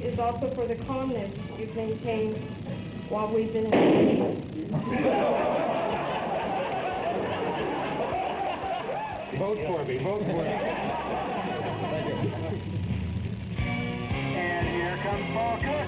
is also for the calmness you've maintained while we've been in Vote for me, vote for me. And here comes Paul Cook.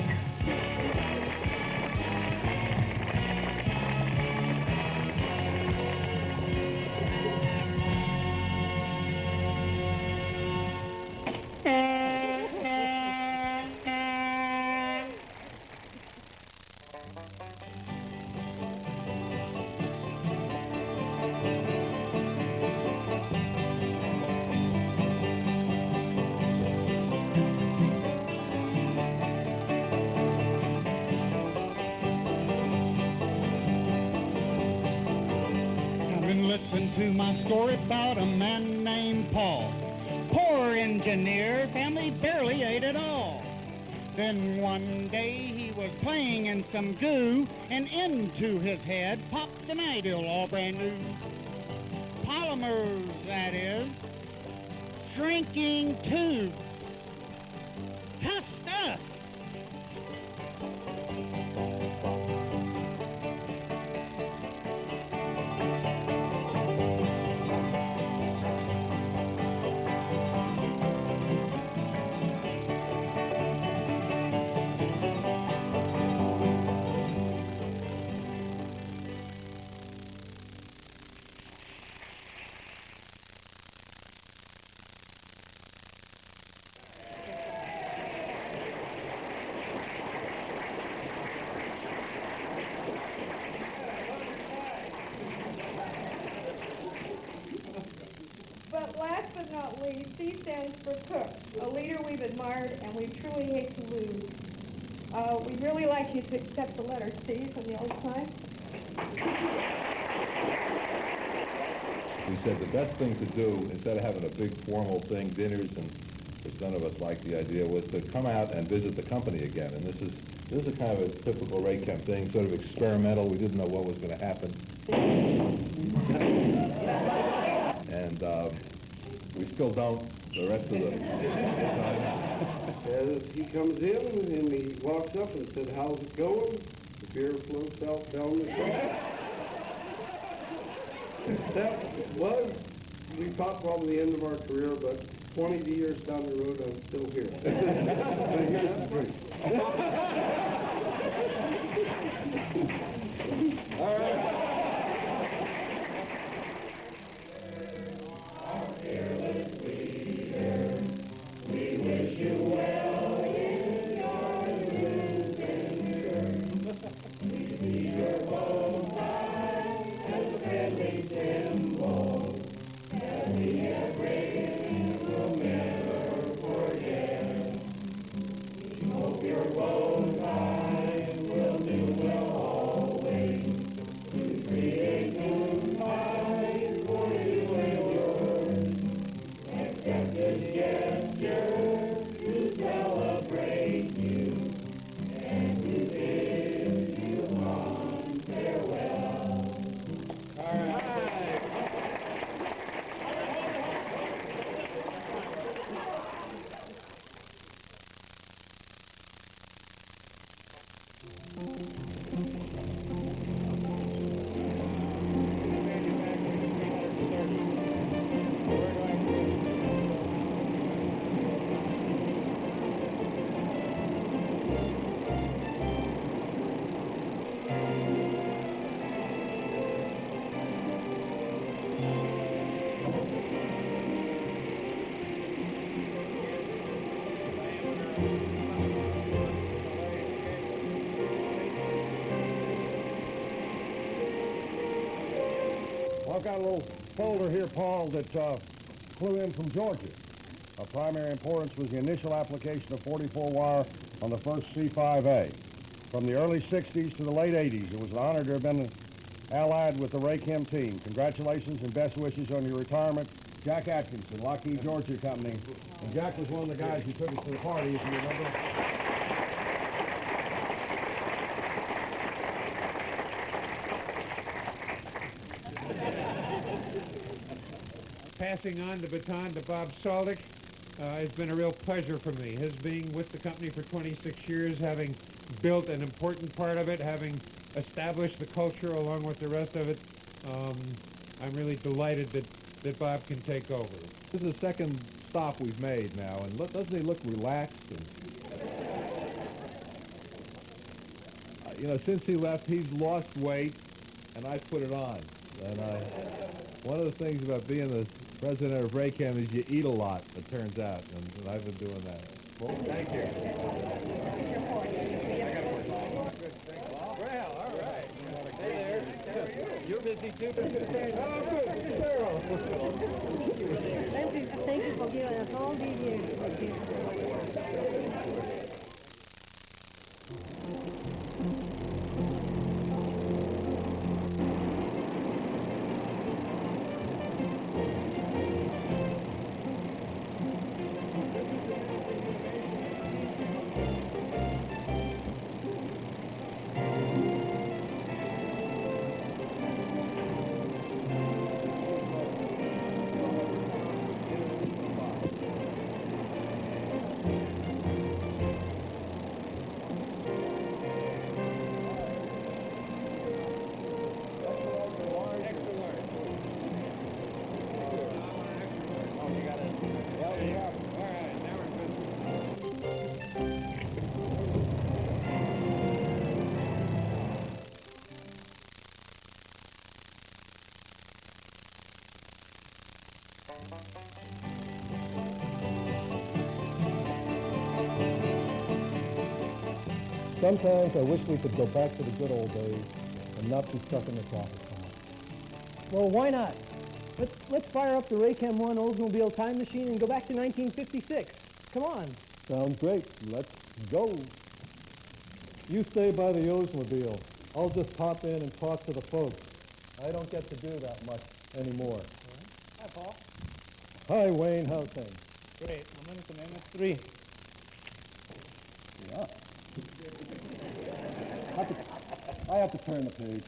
Listen to my story about a man named Paul. Poor engineer, family barely ate at all. Then one day he was playing in some goo, and into his head popped an idol all brand new. Polymers, that is. Shrinking tubes. Tough stuff. But last but not least, C stands for Cook, a leader we've admired and we truly hate to lose. We'd really like you to accept the letter C from the old time. We said the best thing to do, instead of having a big formal thing, dinners, and which none of us liked the idea, was to come out and visit the company again. And this is kind of a typical Raychem thing, sort of experimental. We didn't know what was going to happen. And we still don't the rest of the time. He comes in and he walks up and said, "How's it going?" The beer floats out down the track. That was, we thought, probably the end of our career, but 20 years down the road, I'm still here. But here's the truth. All right. I've got a little folder here, Paul, that flew in from Georgia. Of primary importance was the initial application of 44 wire on the first C5A. From the early 60s to the late 80s, it was an honor to have been allied with the Raychem team. Congratulations and best wishes on your retirement. Jack Atkinson, Lockheed, Georgia Company. And Jack was one of the guys who took us to the party, if you remember. Passing on the baton to Bob Saldick, It's been a real pleasure for me. His being with the company for 26 years, having built an important part of it, having established the culture along with the rest of it, I'm really delighted that Bob can take over. This is the second stop we've made now, and doesn't he look relaxed? And, since he left, he's lost weight, and I've put it on. And one of the things about being the president of Raychem is you eat a lot, it turns out, and I've been doing that. Well, thank you. Well, all right. Hey there. You're busy too. Thank you for giving us all these years. Sometimes I wish we could go back to the good old days and not be stuck in the traffic cone. Well, why not? Let's fire up the Raychem 1 Oldsmobile time machine and go back to 1956. Come on. Sounds great. Let's go. You stay by the Oldsmobile. I'll just pop in and talk to the folks. I don't get to do that much anymore. Hi, Paul. Hi, Wayne. How's things? Great. I'm in some MS3. Yeah. I have to turn the page.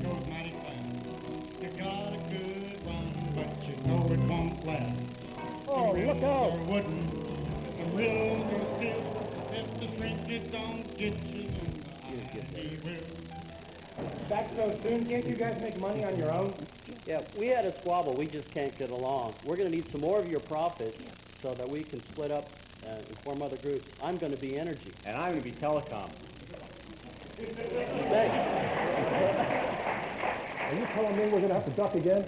Goes mighty fast. You got a good one, but you know it won't last. Oh, look out. The wooden, the wheels go still. If the shrinkage don't get you, then he will. Back so soon? Can't you guys make money on your own? Yeah, we had a squabble. We just can't get along. We're going to need some more of your profit so that we can split up and form other groups. I'm going to be energy. And I'm going to be telecom. Thanks. Are you telling me we're going to have to duck again?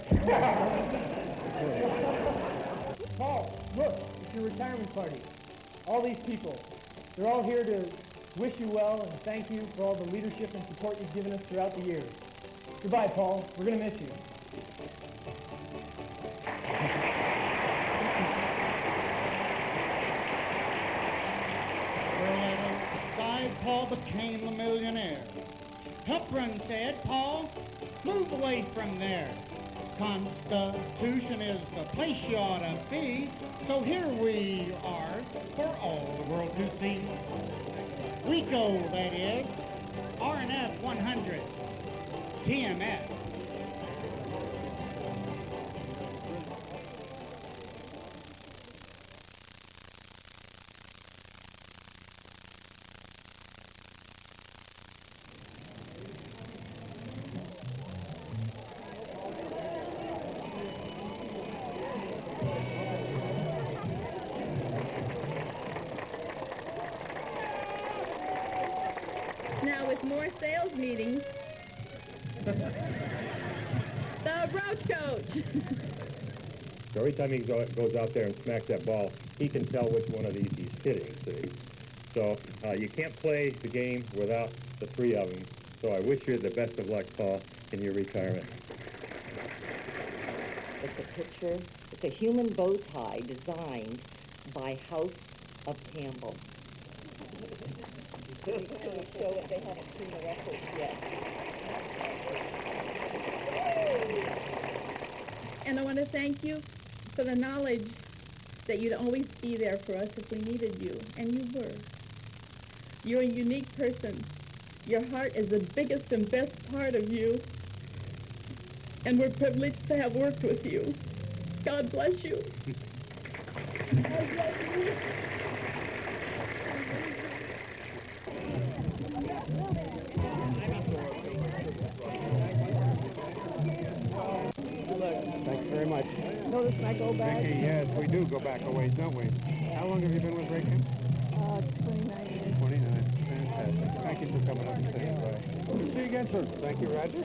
Paul, look. It's your retirement party. All these people. They're all here to wish you well and thank you for all the leadership and support you've given us throughout the years. Goodbye, Paul. We're going to miss you. Paul became a millionaire. Hepburn said, Paul, move away from there. Constitution is the place you ought to be, so here we are for all the world to see. We go, that is, RNF 100, TMS. Now with more sales meetings, the approach coach. So every time he goes out there and smacks that ball, he can tell which one of these he's hitting, see? So you can't play the game without the three of them. So I wish you the best of luck, Paul, in your retirement. It's a picture. It's a human bow tie designed by House of Campbell. Can we show it? They haven't seen the records yet. And I want to thank you for the knowledge that you'd always be there for us if we needed you, and you were. You're a unique person. Your heart is the biggest and best part of you, and we're privileged to have worked with you. God bless you. Thanks very much. Notice I go back, Vicki, yes, we do go back a ways, don't we? How long have you been with Raychem? 29 years. 29. Fantastic. Thank you for coming up and saying bye. See you again, sir. Thank you, Roger.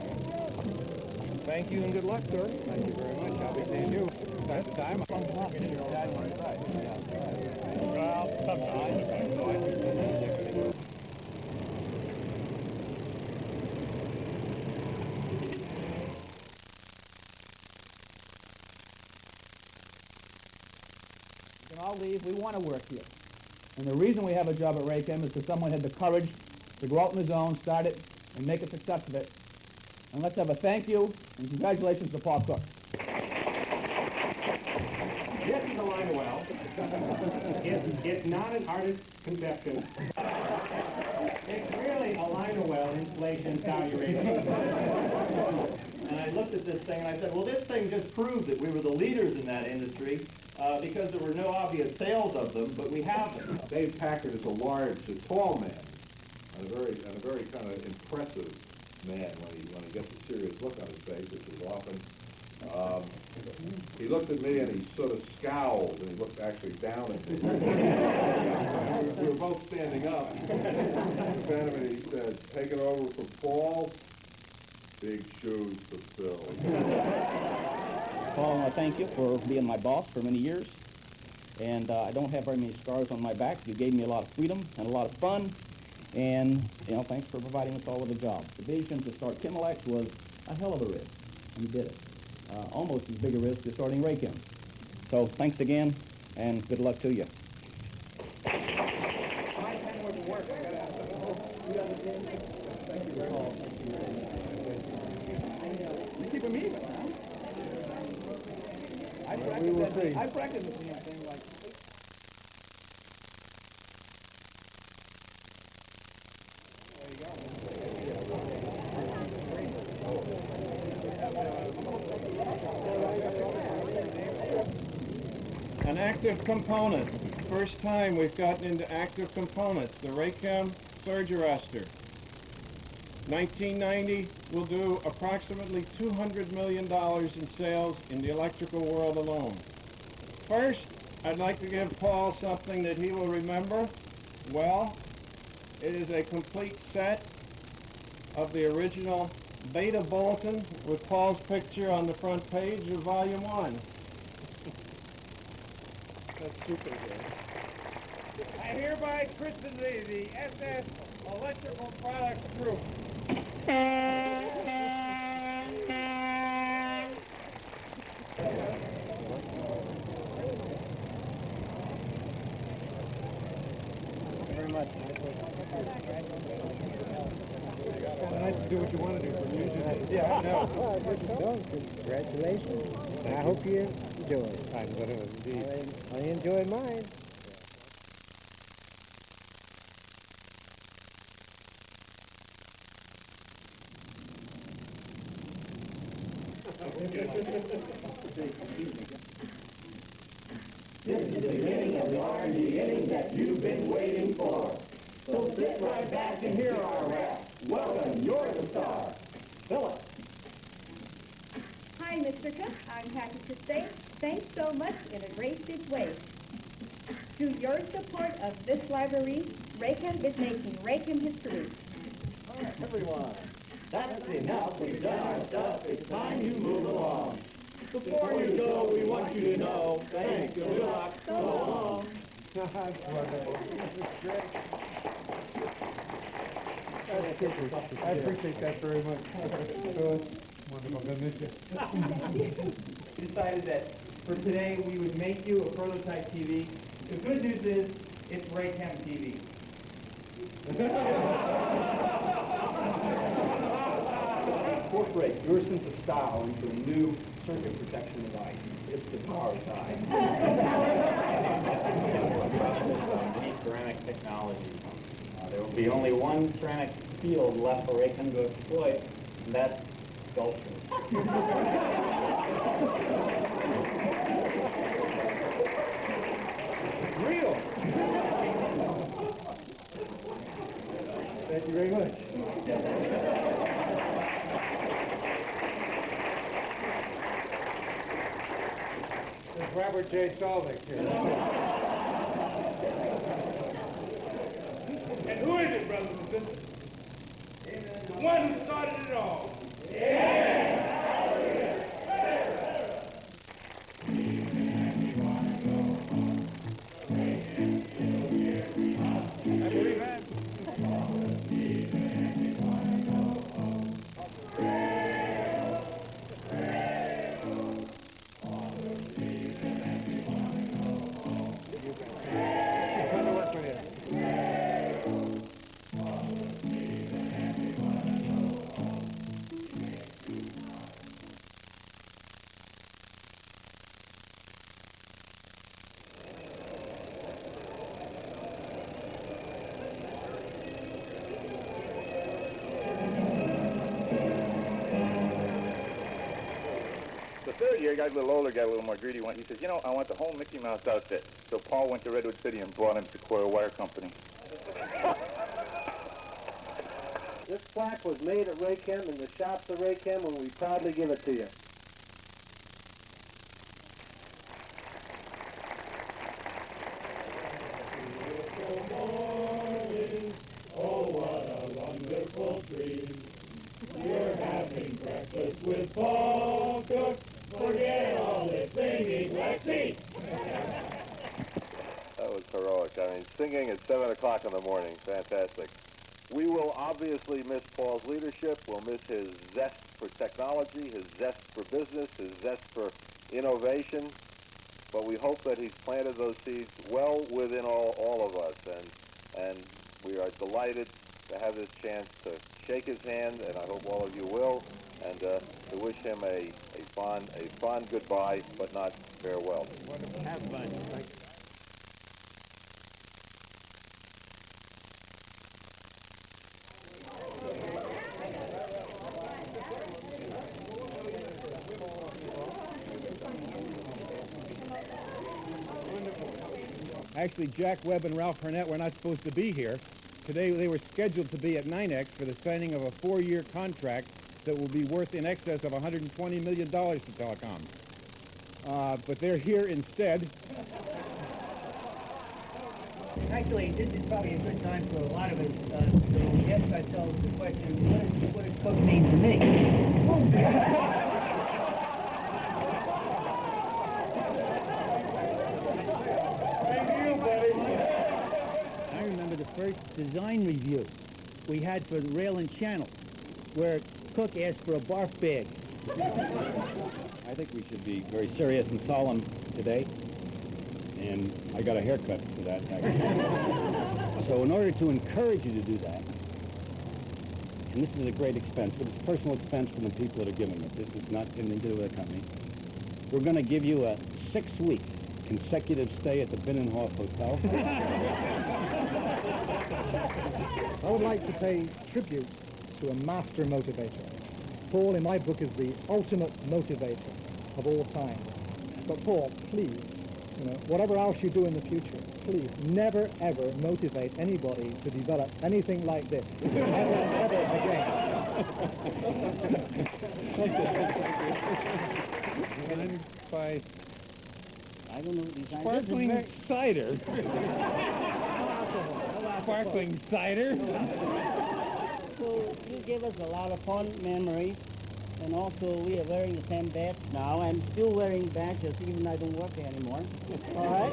Thank you and good luck, sir. Thank you very much. I'll be seeing you next time. We can all leave. We want to work here. And the reason we have a job at Raychem is because someone had the courage to go out on his own, start it, and make a success of it. And let's have a thank you and congratulations to Paul Cook. This is a line well. It's not as hard as conception. It's really a line well inflation calculation. And I looked at this thing and I said, well, this thing just proved that we were the leaders in that industry because there were no obvious sales of them, but we have them. Dave Packard is a tall man, and a very kind of impressive man when he gets a serious look on his face, which is often. He looked at me and he sort of scowled, and he looked actually down at me. We were both standing up. And he said, "Take it over for Paul. Big shoes to fill." Paul, I want to thank you for being my boss for many years. And I don't have very many scars on my back. You gave me a lot of freedom and a lot of fun. And, thanks for providing us all with a job. The vision to start CLS was a hell of a risk, and you did it. Almost as big a risk as starting Raychem. So thanks again, and good luck to you. You keep him even, huh? I practiced the same thing like... An active component. First time we've gotten into active components, the Raychem surge arrestor. 1990 will do approximately $200 million in sales in the electrical world alone. First, I'd like to give Paul something that he will remember well. It is a complete set of the original Beta Bulletin with Paul's picture on the front page of Volume 1. That's super good. I hereby christen thee the SS Electrical Products Group. Very much. Nice to do what you want to do for music. Yeah, I know. Congratulations. I hope you enjoy it. I'm going to indeed. I enjoy mine. This is the beginning of the R&D inning that you've been waiting for. So sit right back and hear our rap. Welcome, you're the star. Philip. Hi, Mr. Cook. I'm happy to say thanks so much in a great big way. Through your support of this library, Raychem is making Raychem history. All right, everyone. That's enough. We've done our stuff. It's time you move along. Before you go, we want you to know, thanks, good luck, so long. That's wonderful. This is great. I appreciate that very much. Wonderful. Good mission. We decided that for today we would make you a prototype TV. The good news is it's Raychem TV. Incorporate your sense of style into a new circuit protection device. It's the power side. Ceramic technology. There will be only one ceramic field left for Raychem to exploit, and that's sculpture. Thank you very much. There's Robert J. Solvik here. And who is it, brothers and sisters? The one who started it all. The third year, he got a little older, got a little more greedy. He says, you know, I want the whole Mickey Mouse outfit. So Paul went to Redwood City and bought him Sequoia Wire Company. This plaque was made at Raychem in the shops of Raychem, and we proudly give it to you. Oh, what a wonderful dream. We're having breakfast with Paul Cook. Forget all this singing, let's eat. That was heroic. I mean, singing at 7 o'clock in the morning, fantastic. We will obviously miss Paul's leadership. We'll miss his zest for technology, his zest for business, his zest for innovation. But we hope that he's planted those seeds well within all of us. And we are delighted to have this chance to shake his hand, and I hope all of you will, and to wish him a fond goodbye, but not farewell. Have fun. Actually, Jack Webb and Ralph Burnett were not supposed to be here. Today they were scheduled to be at NYNEX for the signing of a 4-year contract that will be worth in excess of $120 million to telecom. But they're here instead. Actually, this is probably a good time for a lot of us to ask ourselves the question, what does Cook mean to me? I remember the first design review we had for the rail and channel, where Cook asked for a barf bag. I think we should be very serious and solemn today, and I got a haircut for that. So in order to encourage you to do that, and this is a great expense, but it's personal expense from the people that are giving it. This is not anything to do with the company. We're going to give you a 6-week consecutive stay at the Binnenhof Hotel. I would like to pay tribute to a master motivator. Paul, in my book, is the ultimate motivator of all time. But Paul, please, whatever else you do in the future, please never, ever motivate anybody to develop anything like this. Never, ever again. By I don't know what these sparkling cider. Sparkling cider. So you gave us a lot of fun memories, and also we are wearing the same badge now. I'm still wearing badges even though I don't work there anymore. All right?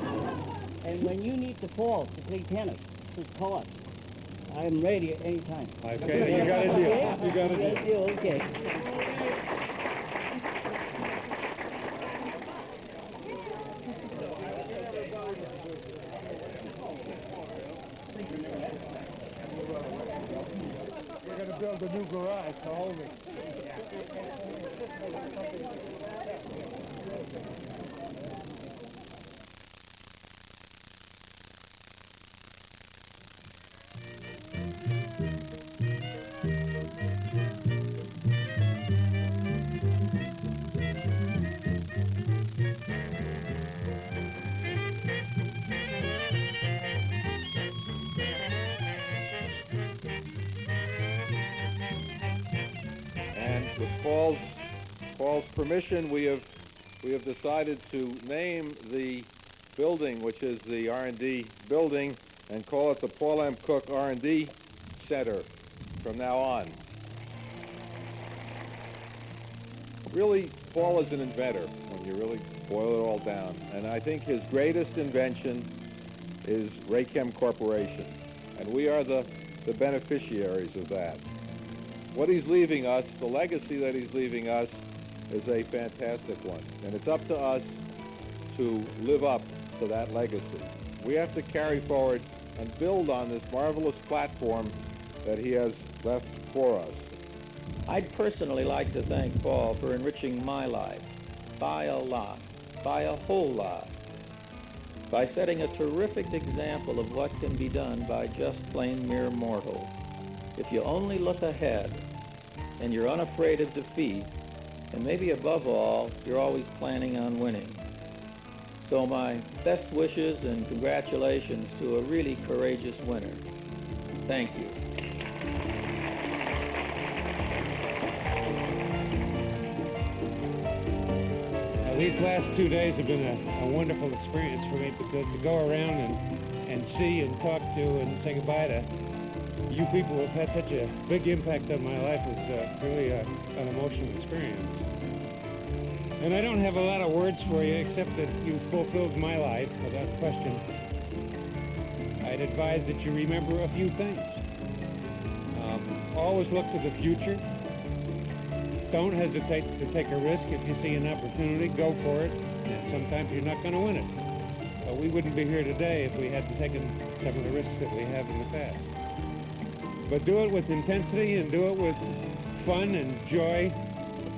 And when you need the balls to play tennis, just call us. I'm ready at any time. Okay, you got a deal. You got a deal. Okay. We're going to build a new garage to hold it. With Paul's permission, we have decided to name the building, which is the R&D building, and call it the Paul M. Cook R&D Center from now on. Really, Paul is an inventor when you really boil it all down, and I think his greatest invention is Raychem Corporation, and we are the beneficiaries of that. What he's leaving us, the legacy that he's leaving us, is a fantastic one, and it's up to us to live up to that legacy. We have to carry forward and build on this marvelous platform that he has left for us. I'd personally like to thank Paul for enriching my life by a lot, by a whole lot, by setting a terrific example of what can be done by just plain mere mortals. If you only look ahead and you're unafraid of defeat, and maybe above all, you're always planning on winning. So my best wishes and congratulations to a really courageous winner. Thank you. These last 2 days have been a wonderful experience for me, because to go around and see and talk to and say goodbye to you people who have had such a big impact on my life was really an emotional experience. And I don't have a lot of words for you, except that you fulfilled my life without question. I'd advise that you remember a few things. Always look to the future. Don't hesitate to take a risk. If you see an opportunity, go for it. And sometimes you're not going to win it. We wouldn't be here today if we hadn't taken some of the risks that we have in the past. But do it with intensity and do it with fun and joy,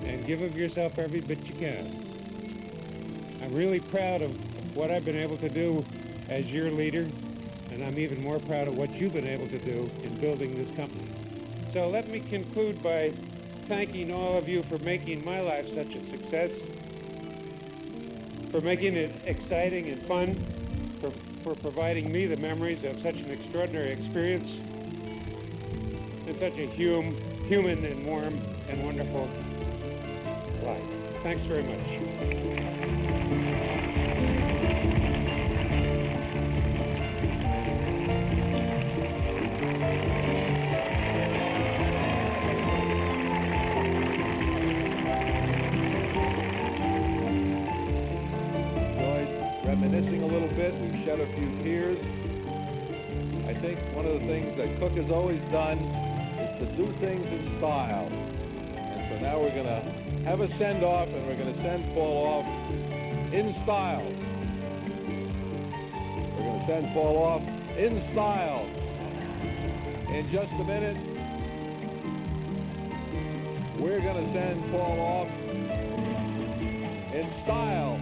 and give of yourself every bit you can. I'm really proud of what I've been able to do as your leader, and I'm even more proud of what you've been able to do in building this company. So let me conclude by thanking all of you for making my life such a success, for making it exciting and fun, for providing me the memories of such an extraordinary experience, and such a human and warm and wonderful life. Thanks very much. Reminiscing a little bit, we've shed a few tears. I think one of the things that Cook has always done is to do things in style. And so now we're going to have a send-off, and we're going to send Paul off in style. We're going to send Paul off in style. In just a minute, we're going to send Paul off in style.